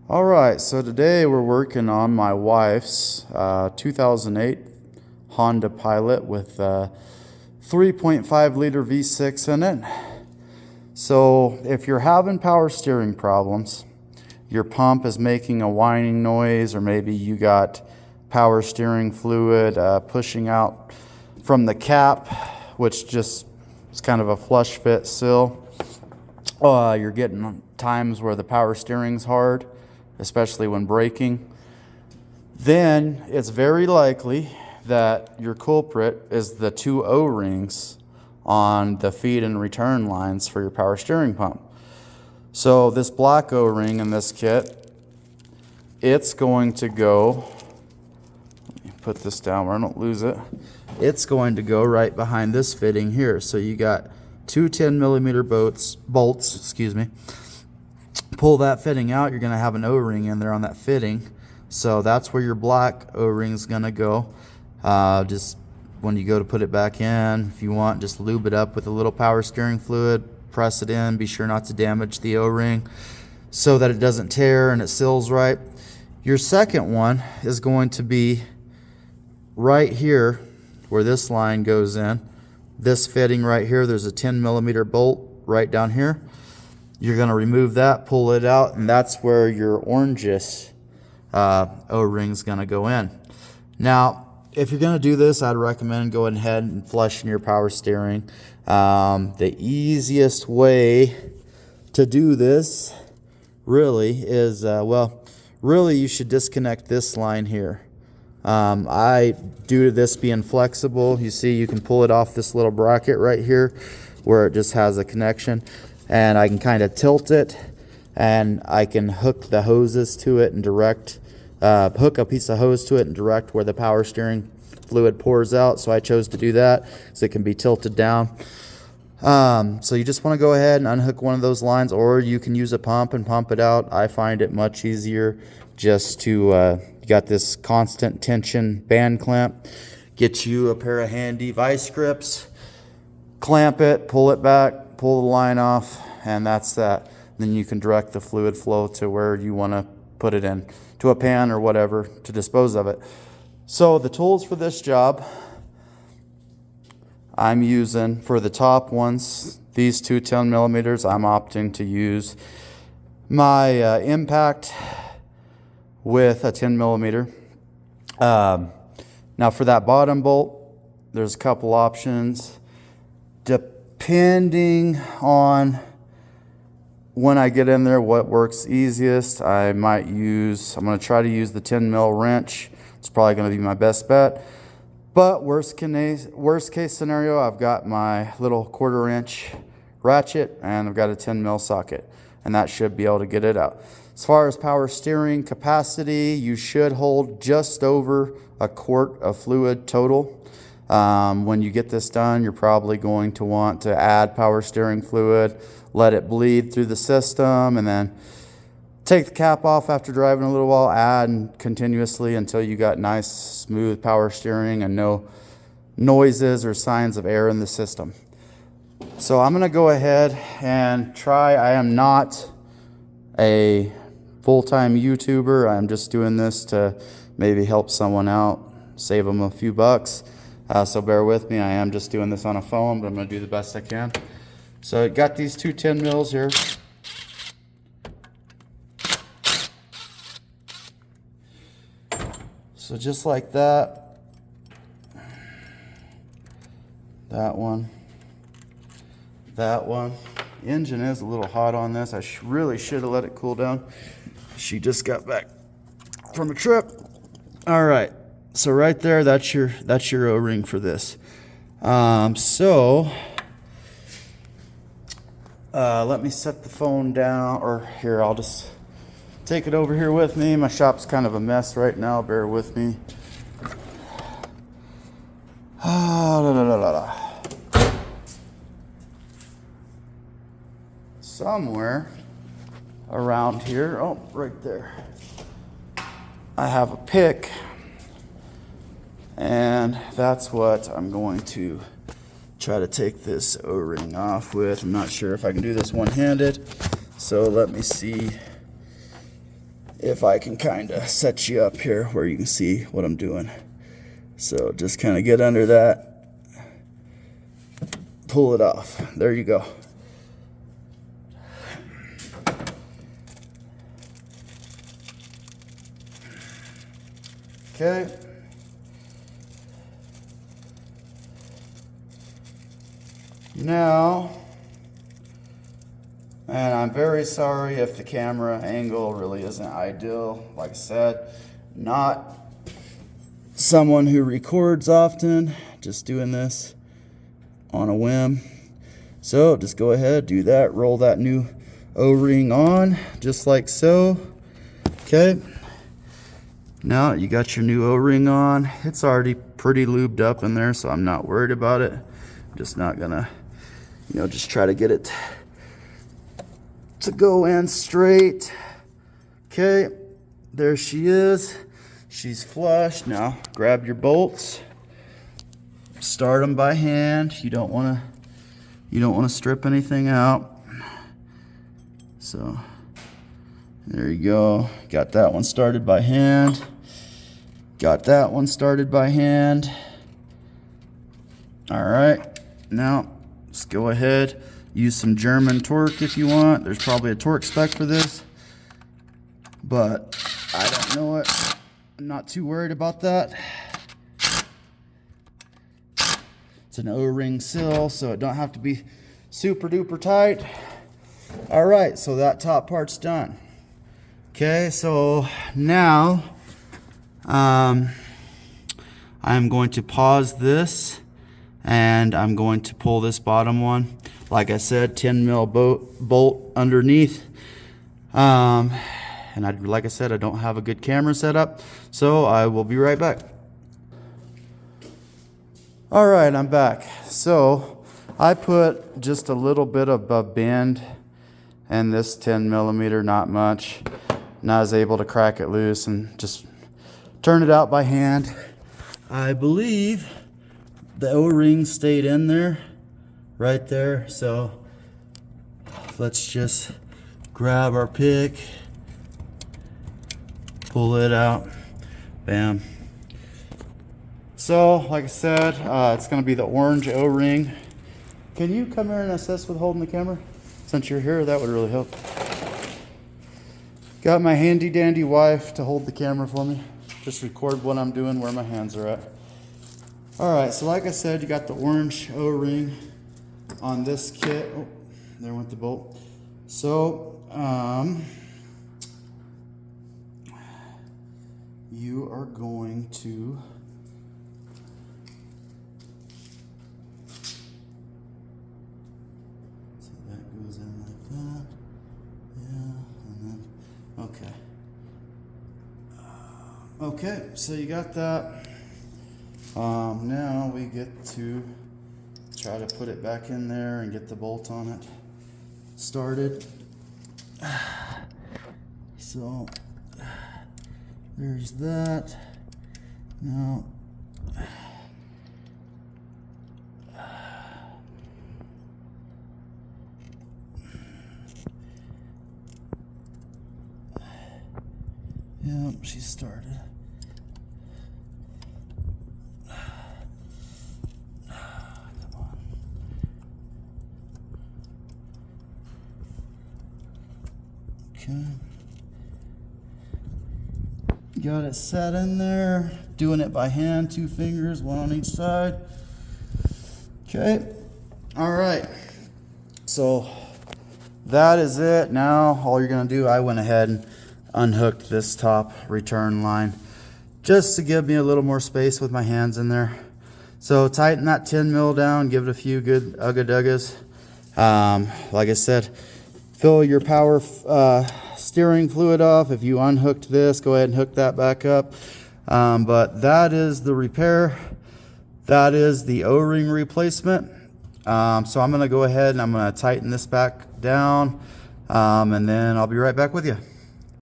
All right, so today we're working on my wife's 2008 Honda Pilot with 3.5 liter V6 in it. So if you're having power steering problems, your pump is making a whining noise, or maybe you got power steering fluid pushing out from the cap, which just is kind of a flush fit still. You're getting times where the power steering's hard, especially when braking, then it's very likely that your culprit is the two O-rings on the feed and return lines for your power steering pump. So this black O-ring in this kit, it's going to go, let me put this down where I don't lose it. It's going to go right behind this fitting here. So you got two 10mm bolts, pull that fitting out, you're going to have an O-ring in there on that fitting. So that's where your black O-ring is going to go. Just when you go to put it back in, if you want, just lube it up with a little power steering fluid, press it in, be sure not to damage the O-ring so that it doesn't tear and it seals right. Your second one is going to be right here where this line goes in. This fitting right here, there's a 10mm bolt right down here. You're going to remove that, pull it out, and that's where your orangish O-ring is going to go in. Now, if you're going to do this, I'd recommend going ahead and flushing your power steering. The easiest way to do this really is, really you should disconnect this line here. Due to this being flexible, you see you can pull it off this little bracket right here where it just has a connection. And I can kind of tilt it, and I can hook the hoses to it and direct, hook a piece of hose to it and direct where the power steering fluid pours out. So I chose to do that so it can be tilted down. So you just want to go ahead and unhook one of those lines, or you can use a pump and pump it out. I find it much easier just to, you got this constant tension band clamp. Get you a pair of handy vice grips, clamp it, pull it back, pull the line off, and that's that. Then you can direct the fluid flow to where you want to put it in, to a pan or whatever, to dispose of it. So the tools for this job I'm using, for the top ones, these two 10mm, I'm opting to use my impact with a 10mm. Now for that bottom bolt, there's a couple options. Depending on when I get in there, what works easiest, I'm going to try to use the 10mm wrench. It's probably going to be my best bet. But worst case scenario, I've got my little 1/4 inch ratchet and I've got a 10mm socket, and that should be able to get it out. As far as power steering capacity, you should hold just over a quart of fluid total. When you get this done, you're probably going to want to add power steering fluid, let it bleed through the system, and then take the cap off after driving a little while, add continuously until you got nice smooth power steering and no noises or signs of air in the system. So I'm going to go ahead and try. I am not a full-time YouTuber. I'm just doing this to maybe help someone out, save them a few bucks. So bear with me. I am just doing this on a phone, but I'm going to do the best I can. So I got these two 10mm here. So just like that. That one. That one. The engine is a little hot on this. I really should have let it cool down. She just got back from a trip. All right. So right there, that's your O-ring for this. Let me set the phone down, or here, I'll just take it over here with me. My shop's kind of a mess right now. Bear with me. Somewhere around here, oh, right there, I have a pick. And that's what I'm going to try to take this O-ring off with. I'm not sure if I can do this one-handed, so let me see if I can kind of set you up here where you can see what I'm doing. So just kind of get under that, pull it off. There you go. Okay. Now, and I'm very sorry if the camera angle really isn't ideal. Like I said, not someone who records often, just doing this on a whim. So just go ahead, do that, roll that new O-ring on, just like so. Okay. Now you got your new O-ring on. It's already pretty lubed up in there, so I'm not worried about it. I'm just not gonna, just try to get it to go in straight. Okay, there she is. She's flush. Now grab your bolts. Start them by hand. You don't want to strip anything out. So there you go. Got that one started by hand. Got that one started by hand. All right, now let's go ahead. Use some German torque if you want. There's probably a torque spec for this, but I don't know it. I'm not too worried about that. It's an O-ring sill, so it don't have to be super duper tight. All right, so that top part's done. Okay, so now I'm going to pause this and I'm going to pull this bottom one. Like I said, 10 mil bolt underneath. And like I said, I don't have a good camera set up, so I will be right back. All right, I'm back. So I put just a little bit of a bend in this 10 millimeter, not much. And I was able to crack it loose and just turn it out by hand. I believe the O-ring stayed in there, right there. So let's just grab our pick, pull it out, bam. So like I said, it's gonna be the orange O-ring. Can you come here and assist with holding the camera? Since you're here, that would really help. Got my handy dandy wife to hold the camera for me. Just record what I'm doing, where my hands are at. All right, so like I said, you got the orange O-ring on this kit. Oh, there went the bolt. So, you are going to goes in like that. Yeah, and then, okay. Okay, so you got that. Now we get to try to put it back in there and get the bolt on it started. So there's that. Now yep, she started. Come on. Okay. Got it set in there. Doing it by hand, 2 fingers, 1 on each side. Okay. All right. So that is it. Now all you're gonna do, I went ahead and unhooked this top return line just to give me a little more space with my hands in there. So tighten that 10 mil down, give it a few good ugga-duggas. Like I said, fill your power steering fluid off. If you unhooked this, go ahead and hook that back up. But that is the repair. That is the O-ring replacement. So I'm gonna go ahead and I'm gonna tighten this back down, and then I'll be right back with you.